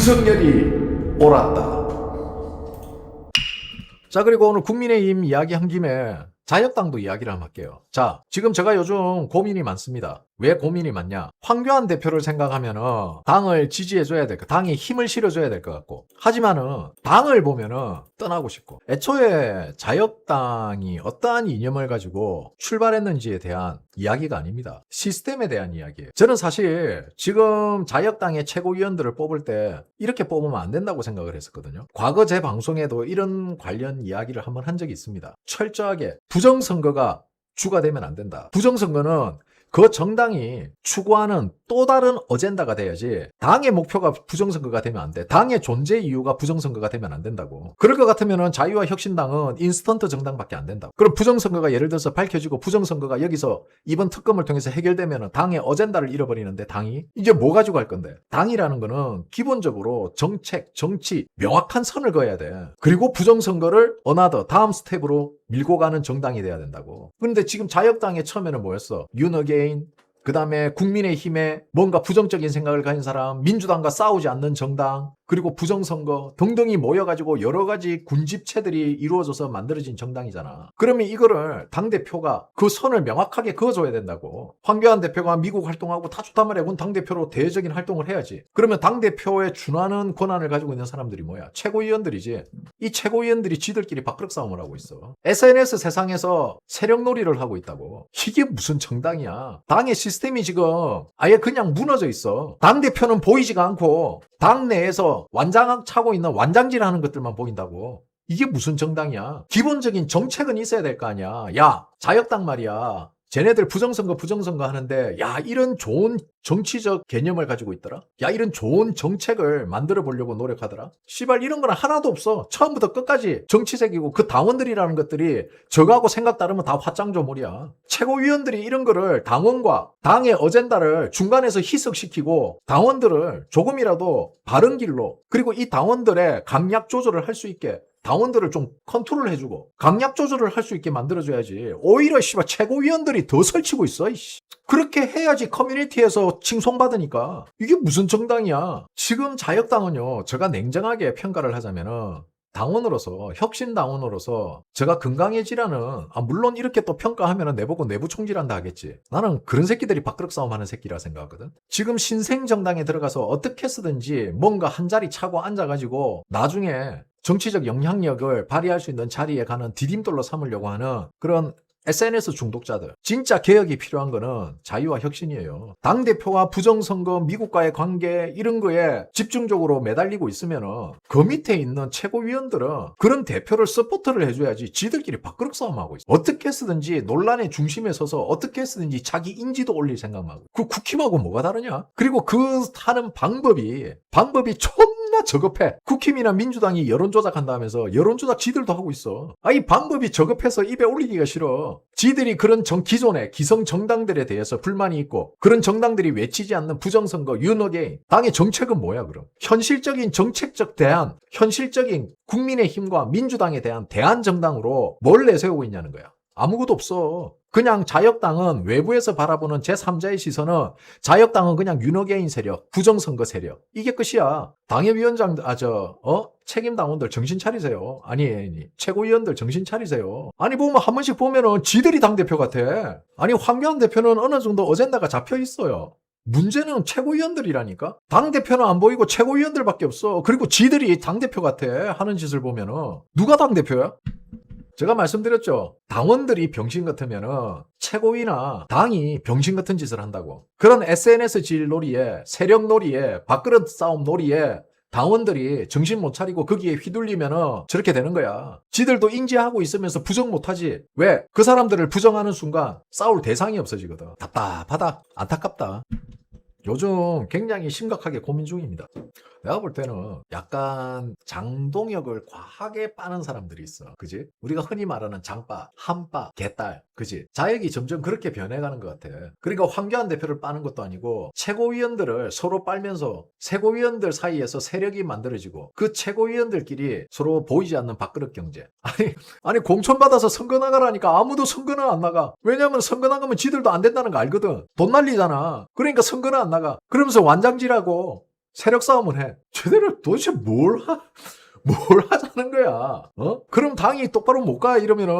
윤석열이 옳았다. 자, 그리고 오늘 국민의힘 이야기한 김에 자유당도 이야기를 한번 할게요. 자, 지금 제가 요즘 고민이 많습니다. 왜 고민이 많냐? 황교안 대표를 생각하면은 당을 지지해줘야 될 거, 당에 힘을 실어줘야 될 것 같고, 하지만은 당을 보면은 떠나고 싶고, 애초에 자유당이 어떠한 이념을 가지고 출발했는지에 대한 이야기가 아닙니다. 시스템에 대한 이야기예요. 저는 사실 지금 자유당의 최고위원들을 뽑을 때 이렇게 뽑으면 안 된다고 생각을 했었거든요. 과거 제 방송에도 이런 관련 이야기를 한번 한 적이 있습니다. 철저하게 부정선거가 주가 되면 안 된다. 부정선거는 그 정당이 추구하는 또 다른 어젠다가 돼야지, 당의 목표가 부정선거가 되면 안 돼. 당의 존재 이유가 부정선거가 되면 안 된다고. 그럴 것 같으면 자유와 혁신당은 인스턴트 정당밖에 안 된다고. 그럼 부정선거가 예를 들어서 밝혀지고 부정선거가 여기서 이번 특검을 통해서 해결되면 당의 어젠다를 잃어버리는데, 당이 이제 뭐 가지고 할 건데? 당이라는 거는 기본적으로 정책, 정치 명확한 선을 그어야 돼. 그리고 부정선거를 어나더 다음 스텝으로 밀고 가는 정당이 돼야 된다고. 그런데 지금 자유당의 처음에는 뭐였어? 윤어게인, 그 다음에 국민의힘에 뭔가 부정적인 생각을 가진 사람, 민주당과 싸우지 않는 정당, 그리고 부정선거 등등이 모여가지고 여러 가지 군집체들이 이루어져서 만들어진 정당이잖아. 그러면 이거를 당대표가 그 선을 명확하게 그어줘야 된다고. 황교안 대표가 미국 활동하고 다 좋단 말이야. 그건 당대표로 대외적인 활동을 해야지. 그러면 당대표에 준하는 권한을 가지고 있는 사람들이 뭐야? 최고위원들이지. 이 최고위원들이 지들끼리 밥그릇 싸움을 하고 있어. SNS 세상에서 세력놀이를 하고 있다고. 이게 무슨 정당이야? 당의 시스템이 지금 아예 그냥 무너져 있어. 당대표는 보이지가 않고 당 내에서 완장 차고 있는 완장질하는 것들만 보인다고. 이게 무슨 정당이야? 기본적인 정책은 있어야 될 거 아니야. 야, 자유당 말이야. 쟤네들 부정선거 하는데, 야, 이런 좋은 정치적 개념을 가지고 있더라? 야, 이런 좋은 정책을 만들어 보려고 노력하더라? 씨발, 이런 건 하나도 없어. 처음부터 끝까지 정치색이고, 그 당원들이라는 것들이 저거하고 생각 다르면 다 화짱조물이야. 최고위원들이 이런 거를 당원과 당의 어젠다를 중간에서 희석시키고, 당원들을 조금이라도 바른 길로, 그리고 이 당원들의 강약 조절을 할 수 있게, 당원들을 좀 컨트롤 해주고 강약 조절을 할 수 있게 만들어줘야지. 오히려 씨발 최고위원들이 더 설치고 있어. 이씨. 그렇게 해야지 커뮤니티에서 칭송받으니까. 이게 무슨 정당이야. 지금 자유당은요, 제가 냉정하게 평가를 하자면은 당원으로서, 혁신당원으로서 제가 건강해지라는, 물론 이렇게 또 평가하면 내보고 내부 총질한다 하겠지. 나는 그런 새끼들이 밥그릇 싸움하는 새끼라 생각하거든. 지금 신생정당에 들어가서 어떻게 쓰든지 뭔가 한 자리 차고 앉아가지고 나중에 정치적 영향력을 발휘할 수 있는 자리에 가는 디딤돌로 삼으려고 하는 그런 SNS 중독자들. 진짜 개혁이 필요한 거는 자유와 혁신이에요. 당대표와 부정선거, 미국과의 관계 이런 거에 집중적으로 매달리고 있으면은 그 밑에 있는 최고위원들은 그런 대표를 서포트를 해줘야지. 지들끼리 밥그릇 싸움하고 있어. 어떻게 쓰든지 논란의 중심에 서서 어떻게 쓰든지 자기 인지도 올릴 생각만 하고. 그 국힘하고 뭐가 다르냐? 그리고 그 하는 방법이 존나 저급해. 국힘이나 민주당이 여론조작한다면서 여론조작 지들도 하고 있어. 이 방법이 저급해서 입에 올리기가 싫어. 지들이 그런 기존의 기성 정당들에 대해서 불만이 있고, 그런 정당들이 외치지 않는 부정선거, 윤어게인. 당의 정책은 뭐야 그럼? 현실적인 정책적 대안, 현실적인 국민의힘과 민주당에 대한 대안 정당으로 뭘 내세우고 있냐는 거야. 아무것도 없어. 그냥 자유당은 외부에서 바라보는 제3자의 시선은 자유당은 그냥 윤어게인 세력, 부정선거 세력. 이게 끝이야. 당협위원장, 책임 당원들 정신 차리세요. 아니, 최고위원들 정신 차리세요. 아니, 보면 한 번씩 보면은 지들이 당대표 같아. 아니, 황교안 대표는 어느 정도 어젠다가 잡혀 있어요. 문제는 최고위원들이라니까? 당대표는 안 보이고 최고위원들밖에 없어. 그리고 지들이 당대표 같아. 하는 짓을 보면은. 누가 당대표야? 제가 말씀드렸죠. 당원들이 병신 같으면은 최고위나 당이 병신 같은 짓을 한다고. 그런 SNS 질 놀이에, 세력 놀이에, 밥그릇 싸움 놀이에 당원들이 정신 못 차리고 거기에 휘둘리면은 저렇게 되는 거야. 지들도 인지하고 있으면서 부정 못 하지. 왜? 그 사람들을 부정하는 순간 싸울 대상이 없어지거든. 답답하다. 안타깝다. 요즘 굉장히 심각하게 고민 중입니다. 내가 볼 때는 약간 장동혁을 과하게 빠는 사람들이 있어. 그지? 우리가 흔히 말하는 장빠, 한빠, 개딸. 그지? 자역이 점점 그렇게 변해가는 것 같아. 그러니까 황교안 대표를 빠는 것도 아니고 최고위원들을 서로 빨면서 최고위원들 사이에서 세력이 만들어지고 그 최고위원들끼리 서로 보이지 않는 밥그릇 경제. 아니 공천 받아서 선거 나가라니까 아무도 선거는 안 나가. 왜냐면 선거 나가면 지들도 안 된다는 거 알거든. 돈 날리잖아. 그러니까 선거는 안 나가. 그러면서 완장질하고 세력 싸움은 해. 쟤네를 도대체 뭘 하자는 거야? 그럼 당이 똑바로 못 가 이러면은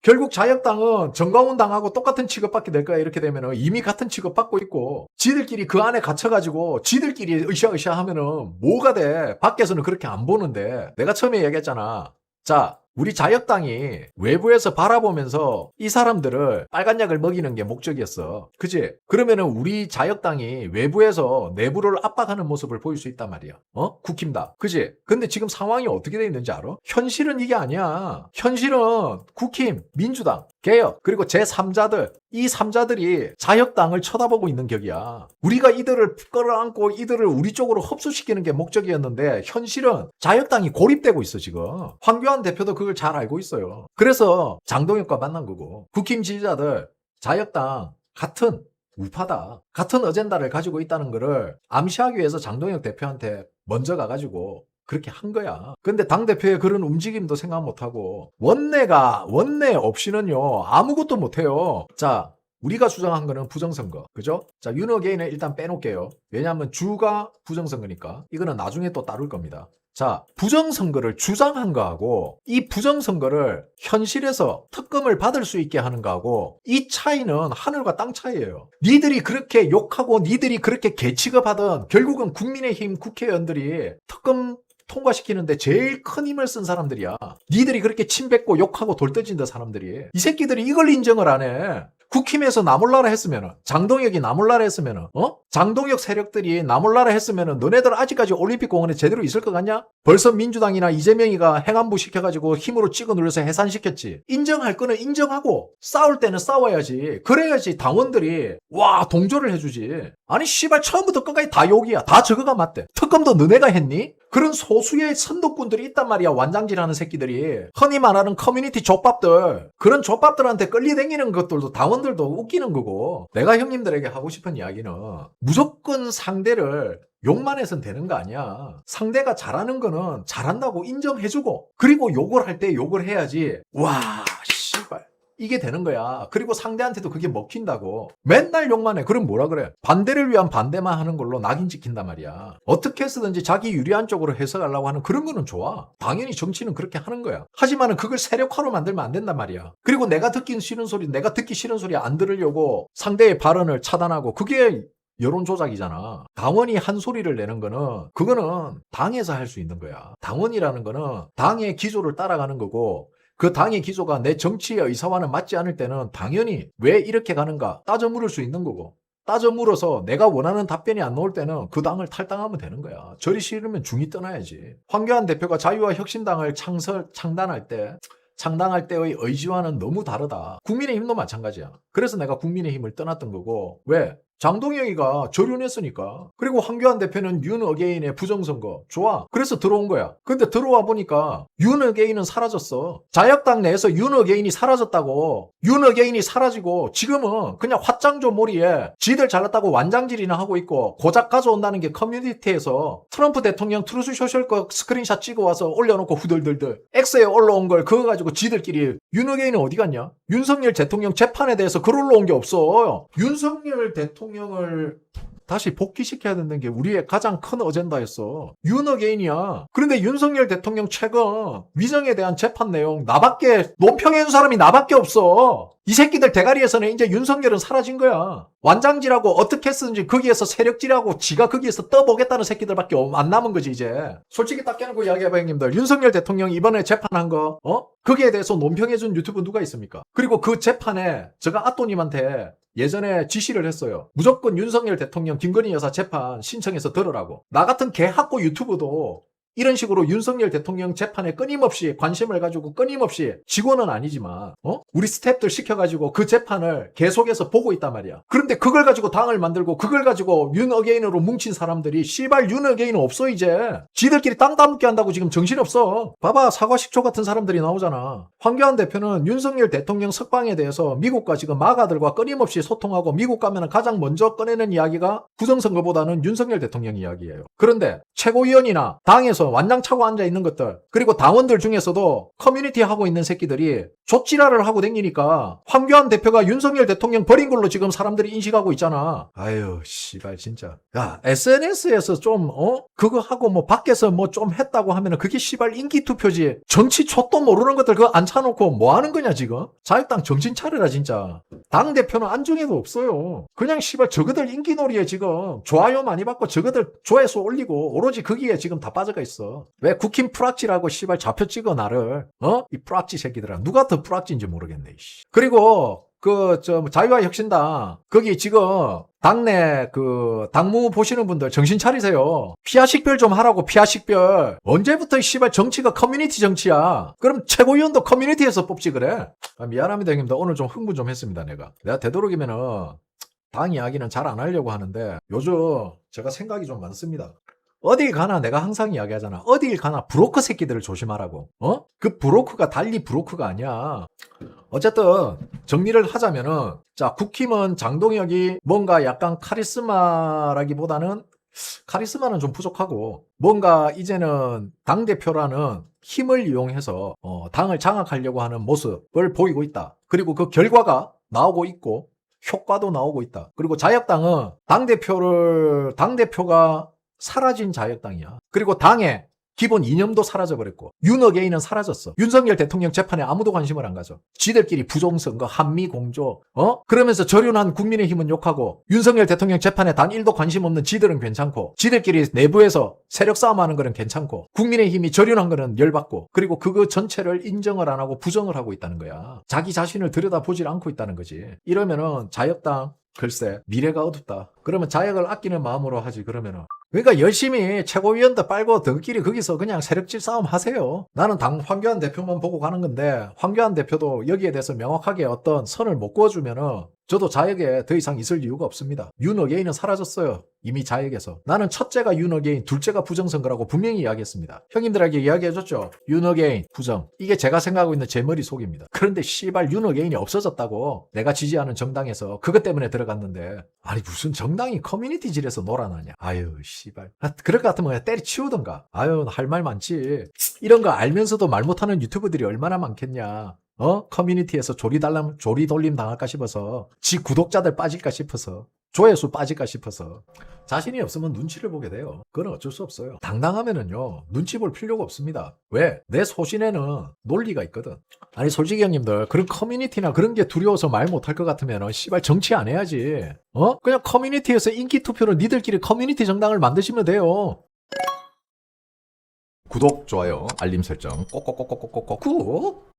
결국 자역당은 정광훈 당하고 똑같은 취급받게 될 거야. 이렇게 되면은 이미 같은 취급받고 있고 지들끼리 그 안에 갇혀가지고 지들끼리 으쌰으쌰 하면은 뭐가 돼? 밖에서는 그렇게 안 보는데 내가 처음에 얘기했잖아. 자, 우리 자역당이 외부에서 바라보면서 이 사람들을 빨간 약을 먹이는 게 목적이었어. 그치? 그러면은 우리 자역당이 외부에서 내부를 압박하는 모습을 보일 수 있단 말이야. 국힘당. 그치? 근데 지금 상황이 어떻게 돼 있는지 알아? 현실은 이게 아니야. 현실은 국힘, 민주당, 개혁, 그리고 제3자들. 이 3자들이 자역당을 쳐다보고 있는 격이야. 우리가 이들을 끌어안고 이들을 우리 쪽으로 흡수시키는 게 목적이었는데 현실은 자역당이 고립되고 있어 지금. 황교안 대표도 그걸 잘 알고 있어요. 그래서 장동혁과 만난 거고 국힘 지지자들 자역당 같은 우파다. 같은 어젠다를 가지고 있다는 거를 암시하기 위해서 장동혁 대표한테 먼저 가가지고 그렇게 한 거야. 근데 당대표의 그런 움직임도 생각 못하고 원내 없이는요 아무것도 못해요. 자, 우리가 주장한 거는 부정선거. 그죠? 자, 윤호개인은 일단 빼놓을게요. 왜냐하면 주가 부정선거니까. 이거는 나중에 또 다룰 겁니다. 자, 부정선거를 주장한 거하고 이 부정선거를 현실에서 특검을 받을 수 있게 하는 거하고 이 차이는 하늘과 땅 차이예요. 니들이 그렇게 욕하고 니들이 그렇게 개취급하던 결국은 국민의힘 국회의원들이 특검 통과시키는데 제일 큰 힘을 쓴 사람들이야. 니들이 그렇게 침뱉고 욕하고 돌떠진다 사람들이. 이 새끼들이 이걸 인정을 안 해. 국힘에서 나몰라라 했으면은, 장동혁이 나몰라라 했으면은, 장동혁 세력들이 나몰라라 했으면은, 너네들 아직까지 올림픽공원에 제대로 있을 것 같냐? 벌써 민주당이나 이재명이가 행안부 시켜가지고 힘으로 찍어 눌러서 해산시켰지. 인정할 거는 인정하고, 싸울 때는 싸워야지. 그래야지 당원들이, 와, 동조를 해주지. 아니, 씨발, 처음부터 끝까지 다 욕이야. 다 저거가 맞대. 특검도 너네가 했니? 그런 소수의 선도꾼들이 있단 말이야. 완장질하는 새끼들이. 흔히 말하는 커뮤니티 족밥들. 그런 족밥들한테 끌리댕기는 것들도 당원들도 웃기는 거고. 내가 형님들에게 하고 싶은 이야기는 무조건 상대를 욕만 해선 되는 거 아니야. 상대가 잘하는 거는 잘한다고 인정해주고 그리고 욕을 할 때 욕을 해야지. 와, 씨발. 이게 되는 거야. 그리고 상대한테도 그게 먹힌다고. 맨날 욕만 해. 그럼 뭐라 그래? 반대를 위한 반대만 하는 걸로 낙인 찍힌단 말이야. 어떻게 해서든지 자기 유리한 쪽으로 해석하려고 하는 그런 거는 좋아. 당연히 정치는 그렇게 하는 거야. 하지만 그걸 세력화로 만들면 안 된단 말이야. 그리고 내가 듣기 싫은 소리 안 들으려고 상대의 발언을 차단하고 그게 여론 조작이잖아. 당원이 한 소리를 내는 거는 그거는 당에서 할 수 있는 거야. 당원이라는 거는 당의 기조를 따라가는 거고 그 당의 기조가 내 정치의 의사와는 맞지 않을 때는 당연히 왜 이렇게 가는가 따져 물을 수 있는 거고 따져 물어서 내가 원하는 답변이 안 나올 때는 그 당을 탈당하면 되는 거야. 저리 싫으면 중이 떠나야지. 황교안 대표가 자유와 혁신당을 창당할 때의 의지와는 너무 다르다. 국민의힘도 마찬가지야. 그래서 내가 국민의힘을 떠났던 거고 왜? 장동혁이가 저륜했으니까. 그리고 황교안 대표는 윤어게인의 부정선거. 좋아. 그래서 들어온 거야. 근데 들어와 보니까 윤어게인은 사라졌어. 자역당 내에서 윤어게인이 사라졌다고. 윤어게인이 사라지고 지금은 그냥 화장조몰이에 지들 잘났다고 완장질이나 하고 있고 고작 가져온다는 게 커뮤니티에서 트럼프 대통령 트루스 소셜 거 스크린샷 찍어와서 올려놓고 후들들들 X에 올라온 걸 그거 가지고 지들끼리 윤어게인은 어디 갔냐? 윤석열 대통령 재판에 대해서 글 올라온 게 없어. 윤석열 대통령을 다시 복귀시켜야 된다는 게 우리의 가장 큰 어젠다였어. 윤어게인이야. 그런데 윤석열 대통령 최근 위정에 대한 재판 내용 논평해준 사람이 나밖에 없어. 이 새끼들 대가리에서는 이제 윤석열은 사라진 거야. 완장질하고 어떻게 쓰든지 거기에서 세력질하고 지가 거기에서 떠보겠다는 새끼들밖에 안 남은 거지 이제. 솔직히 딱 깨놓고 이야기해봐 형님들. 윤석열 대통령 이번에 재판한 거 거기에 대해서 논평해준 유튜브 누가 있습니까? 그리고 그 재판에 제가 아또님한테 예전에 지시를 했어요. 무조건 윤석열 대통령 김건희 여사 재판 신청해서 들으라고. 나 같은 개학고 유튜브도 이런 식으로 윤석열 대통령 재판에 끊임없이 관심을 가지고 끊임없이 직원은 아니지만 우리 스태프들 시켜가지고 그 재판을 계속해서 보고 있단 말이야. 그런데 그걸 가지고 당을 만들고 그걸 가지고 윤어게인으로 뭉친 사람들이 씨발 윤어게인은 없어 이제. 지들끼리 땅 따먹게 한다고 지금 정신없어. 봐봐 사과식초 같은 사람들이 나오잖아. 황교안 대표는 윤석열 대통령 석방에 대해서 미국과 지금 마가들과 끊임없이 소통하고 미국 가면 가장 먼저 꺼내는 이야기가 부정선거보다는 윤석열 대통령 이야기예요. 그런데 최고위원이나 당에서 들어서 완장 차고 앉아있는 것들, 그리고 당원들 중에서도 커뮤니티 하고 있는 새끼들이 족지랄을 하고 댕기니까 황교안 대표가 윤석열 대통령 버린 걸로 지금 사람들이 인식하고 있잖아. 아유 씨발 진짜. 야 SNS에서 좀 그거 하고 뭐 밖에서 뭐 좀 했다고 하면은 그게 씨발 인기 투표지. 정치 족도 모르는 것들 그거 앉혀놓고 뭐 하는 거냐 지금. 자유당 정신 차려라 진짜. 당대표는 안중에도 없어요. 그냥 씨발 저거들 인기놀이에 지금 좋아요 많이 받고 저거들 조회수 올리고 오로지 거기에 지금 다 빠져가 있어. 왜 국힘 프락지라고 씨발 좌표 찍어 나를. 이 프락지 새끼들아. 누가 더 프락지인지 모르겠네. 씨. 그리고 자유와 혁신당 거기 지금 당내 당무 보시는 분들 정신 차리세요. 피하식별 좀 하라고. 피하식별. 언제부터 씨발 정치가 커뮤니티 정치야. 그럼 최고위원도 커뮤니티에서 뽑지 그래. 미안합니다 형님들. 오늘 좀 흥분 좀 했습니다. 내가 되도록이면은 당 이야기는 잘 안 하려고 하는데 요즘 제가 생각이 좀 많습니다. 어딜 가나 내가 항상 이야기하잖아. 어딜 가나 브로커 새끼들을 조심하라고. 그 브로커가 달리 브로커가 아니야. 어쨌든 정리를 하자면은 자 국힘은 장동혁이 뭔가 약간 카리스마라기보다는 카리스마는 좀 부족하고 뭔가 이제는 당대표라는 힘을 이용해서 당을 장악하려고 하는 모습을 보이고 있다. 그리고 그 결과가 나오고 있고 효과도 나오고 있다. 그리고 자유당은 당대표가 사라진 자유당이야. 그리고 당의 기본 이념도 사라져버렸고 윤어게인은 사라졌어. 윤석열 대통령 재판에 아무도 관심을 안 가져. 지들끼리 부정선거, 한미공조 그러면서 저륜한 국민의힘은 욕하고 윤석열 대통령 재판에 단 1도 관심 없는 지들은 괜찮고 지들끼리 내부에서 세력 싸움하는 거는 괜찮고 국민의힘이 저륜한 거는 열받고 그리고 그거 전체를 인정을 안 하고 부정을 하고 있다는 거야. 자기 자신을 들여다보질 않고 있다는 거지. 이러면은 자유당 글쎄 미래가 어둡다. 그러면 자역을 아끼는 마음으로 하지. 그러면은 그러니까 열심히 최고위원도 빨고 너희끼리 거기서 그냥 세력질 싸움 하세요. 나는 당 황교안 대표만 보고 가는 건데 황교안 대표도 여기에 대해서 명확하게 어떤 선을 못 그어주면은 저도 자역에 더 이상 있을 이유가 없습니다. 윤어게인은 사라졌어요. 이미 자역에서. 나는 첫째가 윤어게인, 둘째가 부정선거라고 분명히 이야기했습니다. 형님들에게 이야기해줬죠. 윤어게인, 부정. 이게 제가 생각하고 있는 제 머릿속입니다. 그런데 씨발 윤어게인이 없어졌다고 내가 지지하는 정당에서 그것 때문에 들어갔는데 아니 무슨 정당이 커뮤니티질에서 놀아나냐. 아유 씨발. 그럴 것 같으면 그냥 때려치우던가. 아유 할 말 많지. 이런 거 알면서도 말 못하는 유튜버들이 얼마나 많겠냐. 커뮤니티에서 조리돌림 당할까 싶어서 지 구독자들 빠질까 싶어서 조회수 빠질까 싶어서 자신이 없으면 눈치를 보게 돼요. 그건 어쩔 수 없어요. 당당하면은요 눈치 볼 필요가 없습니다. 왜? 내 소신에는 논리가 있거든. 아니 솔직히 형님들 그런 커뮤니티나 그런 게 두려워서 말 못할 것 같으면 씨발 정치 안 해야지. 그냥 커뮤니티에서 인기 투표로 니들끼리 커뮤니티 정당을 만드시면 돼요. 구독, 좋아요, 알림 설정 꼭꼭꼭꼭꼭꼭 꾹